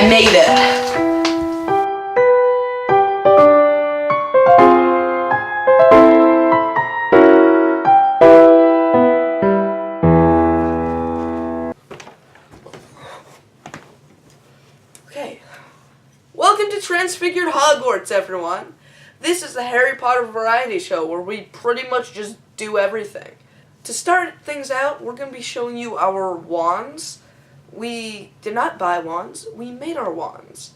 I made it. Okay. Welcome to Transfigured Hogwarts, everyone. This is the Harry Potter variety show where we pretty much just do everything. To start things out, we're going to be showing you our wands. We did not buy wands, we made our wands.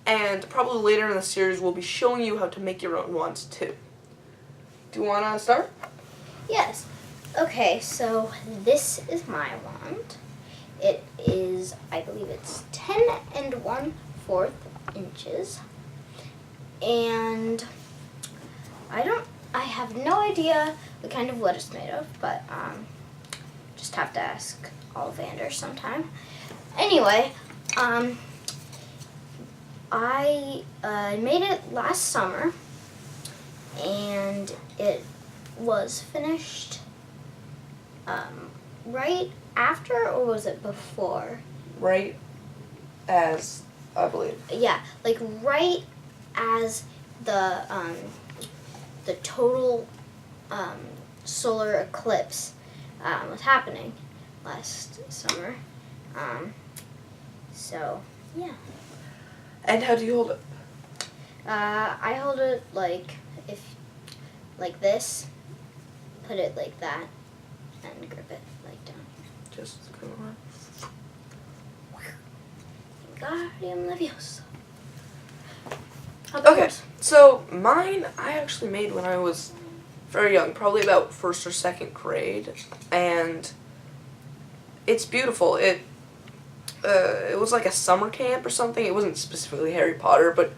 And probably later in the series, we'll be showing you how to make your own wands too. Do you want to start? Yes. Okay, so this is my wand. It is, I believe it's 10 1/4 inches. And I have no idea the kind of wood it's made of, but just have to ask Ollivander sometime. Anyway, I made it last summer, and it was finished right after, or was it before? Right as, I believe. Yeah, like right as the total solar eclipse was happening last summer. So, yeah. And how do you hold it? I hold it like this, put it like that, and grip it like down. Just go on. Wingardium Leviosa. Okay, so mine I actually made when I was very young, probably about 1st or 2nd grade, and it's beautiful. It was like a summer camp or something. It wasn't specifically Harry Potter, but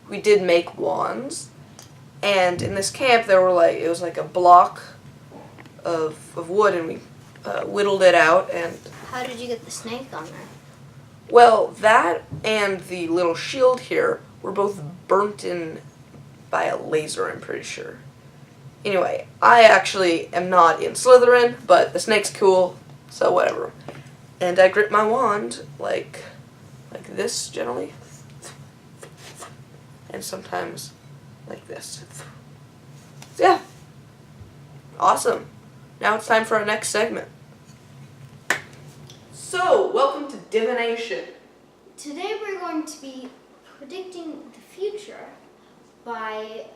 we did make wands. And in this camp, it was like a block of wood, and we whittled it out. And how did you get the snake on there? well, that and the little shield here were both burnt in by a laser, I'm pretty sure. Anyway, I actually am not in Slytherin, but the snake's cool, so whatever. And I grip my wand like this generally, and sometimes like this. So yeah, awesome. Now it's time for our next segment. So, welcome to divination. Today we're going to be predicting the future by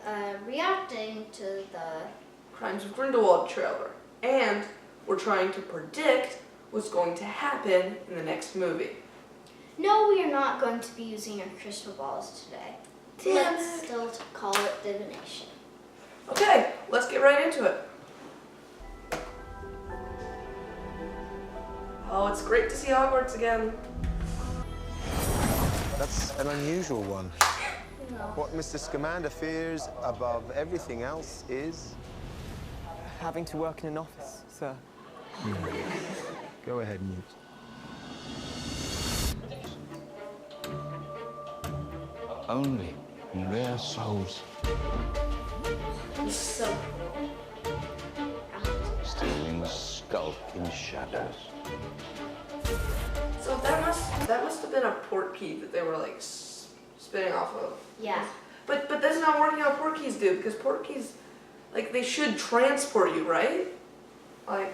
reacting to the Crimes of Grindelwald trailer. And we're trying to predict what's going to happen in the next movie. No, we are not going to be using our crystal balls today. Damn Let's it. still call it divination. Okay, let's get right into it. Oh, it's great to see Hogwarts again. That's an unusual one. No. What Mr. Scamander fears above everything else is... having to work in an office, sir. Go ahead, Newt. Only rare souls So, stealing skulk in shadows. So that must have been a portkey that they were like spinning off of. yeah. But that's not working how portkeys do, because portkeys, like, they should transport you, right? Like,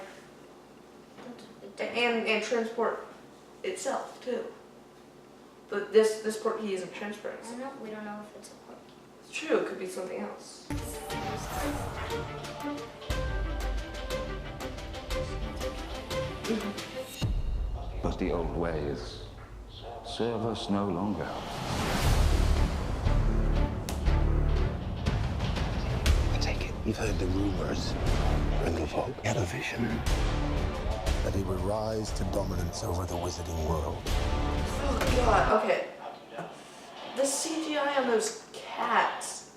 and transport itself too. But this portkey isn't transferring. I know, we don't know if it's a porky. It's true, it could be something else. But the old ways serve us no longer. I take it you've heard the rumors. Grindelwald had a vision that he would rise to dominance over the wizarding world. Oh god, okay. The CGI on those cats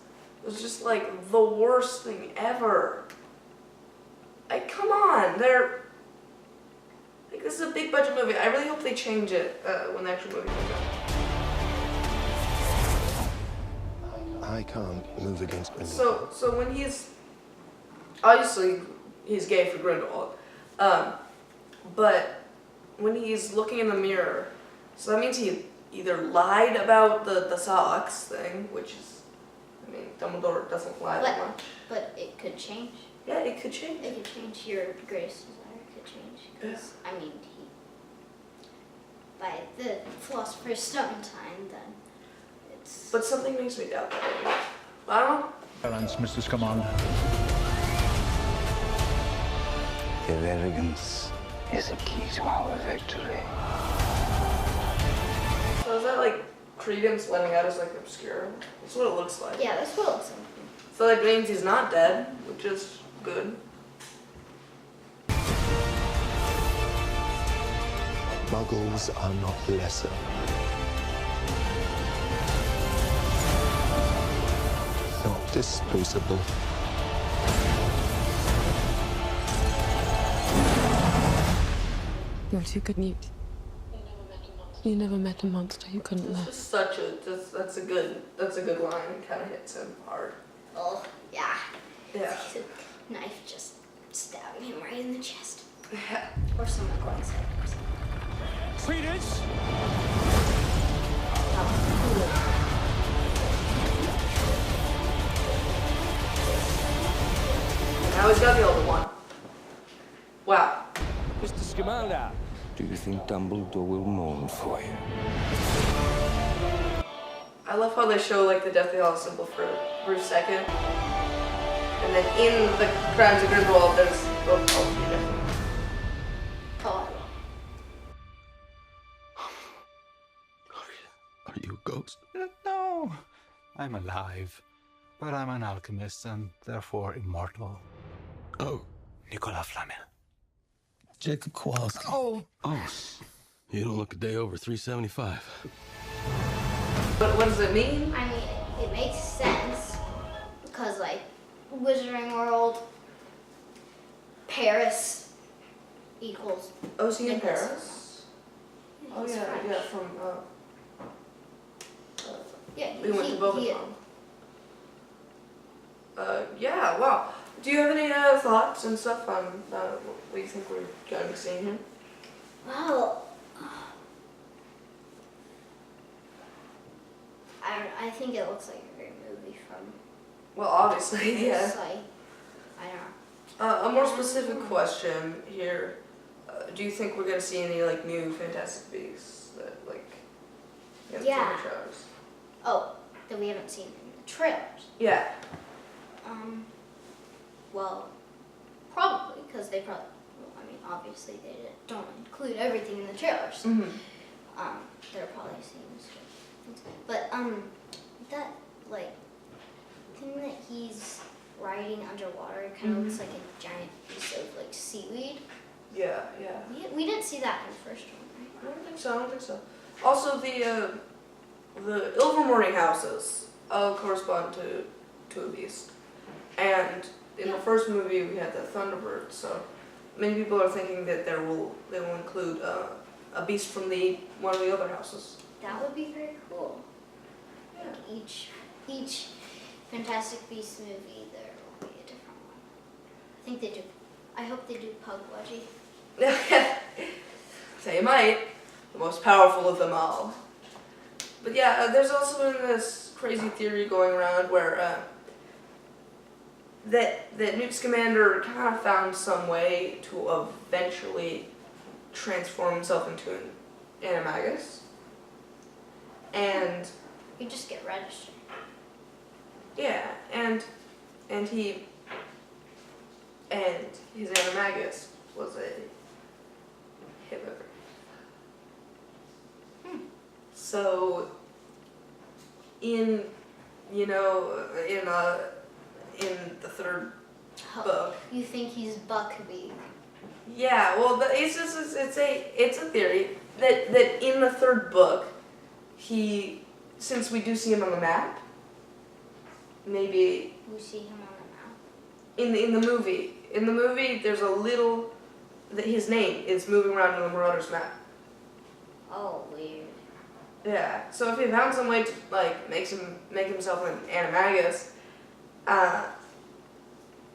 was just like the worst thing ever. Like, come on, they're... Like, this is a big budget movie. I really hope they change it when the actual movie comes out. I can't move against Grindelwald. So when he's... Obviously, he's gay for Grindelwald. But when he's looking in the mirror, so that means he either lied about the socks thing, which is, I mean, Dumbledore doesn't lie that much. But it could change. Yeah, it could change. It could change. Your greatest desire could change. Because, I mean, by the Philosopher's Stone time, then it's... But something makes me doubt that. I don't know. Silence, Mr. Scamander. Their arrogance is a key to our victory. So is that like Credence letting out his like obscure? That's what it looks like. Yeah, that's what it looks like. So that means he's not dead, which is good. Muggles are not lesser. Not disposable. You're too good, Newt. You never met a monster you couldn't This love. is such a that's a good line. It kind of hits him hard. Oh, yeah. Yeah. The knife just stabbing him right in the chest. Yeah. Or someone going side or something. Credence! Now he's got the older one. Wow. Mr. Scamander! Do you think Dumbledore will mourn for you? I love how they show like the Deathly Hallows symbol for Bruce second, and then in the Crimes of Grindelwald there's both all three different. Oh, Are you a ghost? No, I'm alive. But I'm an alchemist and therefore immortal. Oh, Nicola Flamel. Jacob Kowalski. Oh! Oh, you don't look a day over 375. But what does it mean? I mean, it makes sense. Because, like, Wizarding World, Paris equals... Oh, is he in Nicholas. Paris? Oh He's yeah, French. yeah, from Yeah, we went to Beauxbatons. Yeah, wow. Do you have any thoughts and stuff on what you think we're going to be seeing here? Well, I think it looks like a great movie from... Well, obviously, yeah. It's like, I don't know. A more specific question here. Do you think we're going to see any, like, new Fantastic Beasts that, like, you know, Yeah. TV shows? Oh, that we haven't seen in the trailers. Yeah. Well, probably, because they probably... Well, I mean, obviously they don't include everything in the trailers. Mm-hmm. There are probably scenes or things. But, that, like, thing that he's riding underwater kind of looks like a giant piece of, like, seaweed. Yeah, yeah. We didn't see that in the first one, right? I don't think so. Also, the Ilvermorny houses correspond to a beast. And in the first movie, we had the Thunderbird, so many people are thinking that they will include a beast from one of the other houses. That would be very cool. Yeah. Like each Fantastic Beasts movie, there will be a different one. I think they do. I hope they do Pugwudgie. They might. The most powerful of them all. But yeah, there's also been this crazy theory going around where that Newt Scamander kind of found some way to eventually transform himself into an animagus. And You just get registered. yeah, and his animagus was a hippogriff. So in the third book. You think he's Buckbeak? Yeah, well, it's a theory that in the third book, since we do see him on the map, maybe We see him on the map. in the movie, there's a little that his name is moving around on the Marauders map. Oh, weird. Yeah, so if he found some way to like make himself an animagus,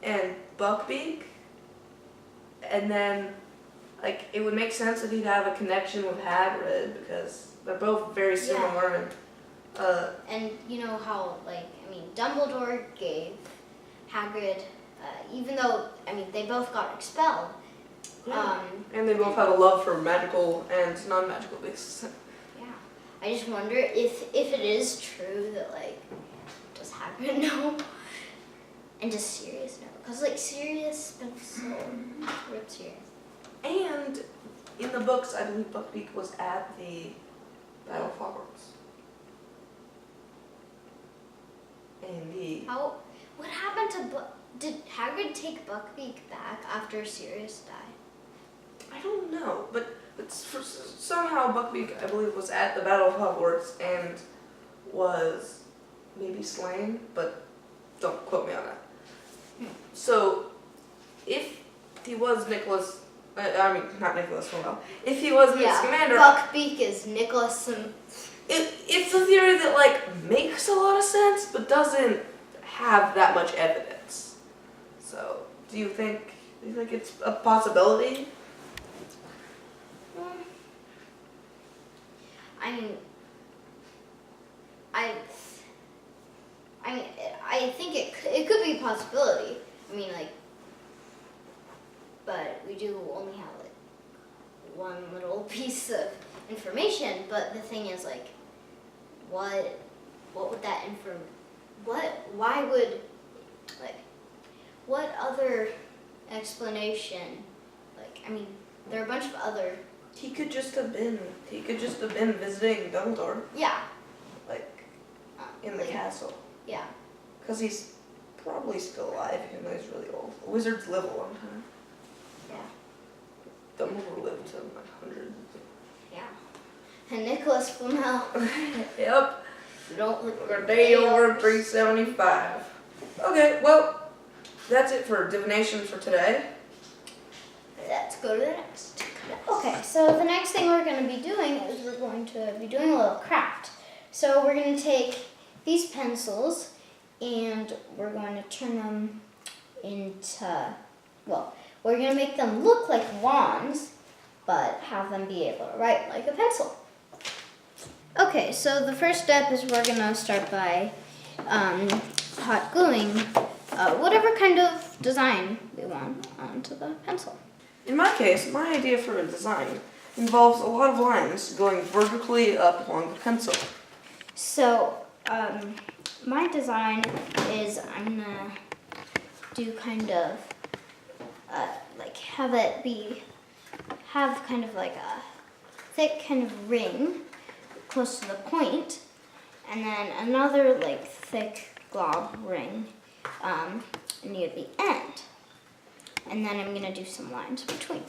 and Buckbeak, and then like it would make sense if he'd have a connection with Hagrid because They're both very similar. And you know how, like, I mean, Dumbledore gave Hagrid, even though, I mean, they both got expelled. And they both had a love for magical and non-magical beasts. Yeah. I just wonder if it is true that, like, does Hagrid know? And does Sirius know? Because, like, Sirius been so ripped Sirius. And in the books, I believe Buckbeak was at the Battle of Hogwarts. And what happened to did Hagrid take Buckbeak back after Sirius died? I don't know, but somehow Buckbeak, I believe, was at the Battle of Hogwarts and was maybe slain, but don't quote me on that. So, if he was Nicholas, not Nicholas Flamel, if he was Newt Scamander, Buckbeak is Nicholas and... It's a theory that, like, makes a lot of sense, but doesn't have that much evidence. So, do you think it's a possibility? I think it could be a possibility. I mean, like, but we do only have, like, one little piece of information. But the thing is, like, what would that why would, like, what other explanation? Like, I mean, there are a bunch of other. He could just have been visiting Dumbledore. Yeah. Like, in the castle. Yeah. Because he's probably still alive, even though he's really old. Wizards live a long time. Yeah. Dumbledore lived to like hundreds. Yeah. And Nicholas Flamel. Yep. Don't look a day over 375. Okay, well, that's it for divination for today. Let's go to the next. Okay, so the next thing we're going to be doing is we're going to be doing a little craft. So we're going to take these pencils and we're going to turn them into, well, we're going to make them look like wands, but have them be able to write like a pencil. Okay, so the first step is we're going to start by hot gluing whatever kind of design we want onto the pencil. In my case, my idea for a design involves a lot of lines going vertically up along the pencil. So, my design is I'm gonna do kind of like have kind of like a thick kind of ring close to the point, and then another like thick glob ring near the end. And then I'm gonna do some lines between.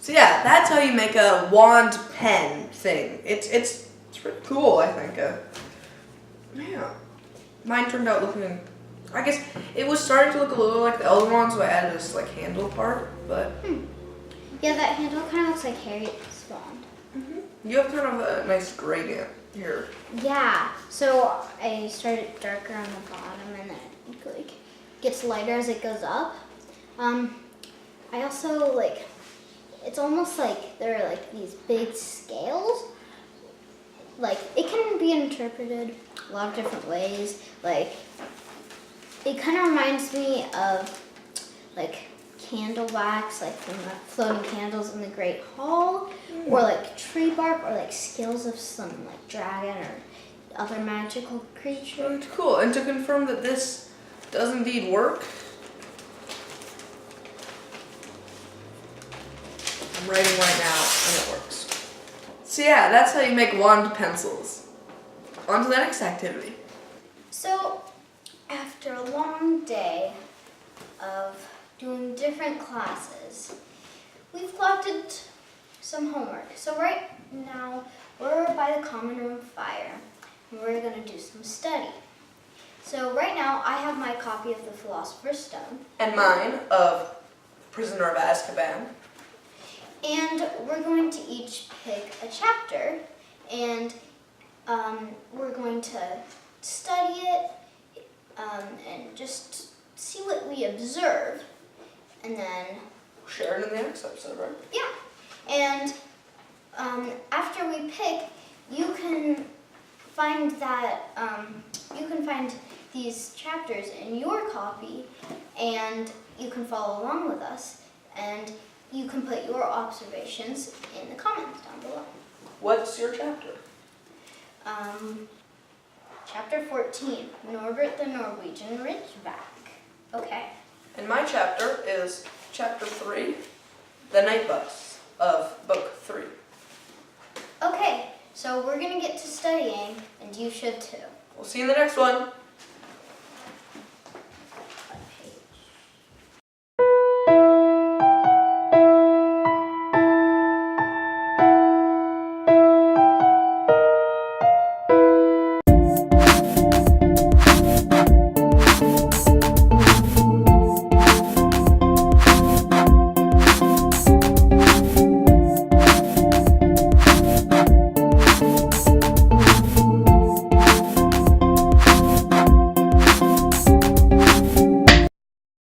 So yeah, that's how you make a wand pen thing. It's pretty cool, I think. Yeah. Mine turned out looking, I guess it was starting to look a little like the Elder Wand, so I added this like handle part, but... Yeah, that handle kind of looks like Harriet's wand. You have kind of a nice gradient here. Yeah, so I started darker on the bottom and then like gets lighter as it goes up. I also like, it's almost like there are like these big scales. Like it can be interpreted a lot of different ways. Like it kind of reminds me of like candle wax, like from the floating candles in the Great Hall, or like tree bark, or like scales of some like dragon or other magical creature. Very cool. And to confirm that this does indeed work, I'm writing right now, and it works. So yeah, that's how you make wand pencils. On to the next activity. So, after a long day of doing different classes, we've collected some homework. So right now, we're by the common room fire, and we're going to do some study. So right now, I have my copy of the Philosopher's Stone. And mine of Prisoner of Azkaban. And we're going to each pick a chapter, and we're going to study it and just see what we observe, and then Share it in the next episode, right? yeah. And after we pick, you can find that you can find these chapters in your copy, and you can follow along with us, and you can put your observations in the comments down below. What's your chapter? Chapter 14, Norbert the Norwegian Ridgeback. Okay. And my chapter is chapter 3, The Night Bus of book 3. Okay, so we're gonna get to studying, and you should too. We'll see you in the next one.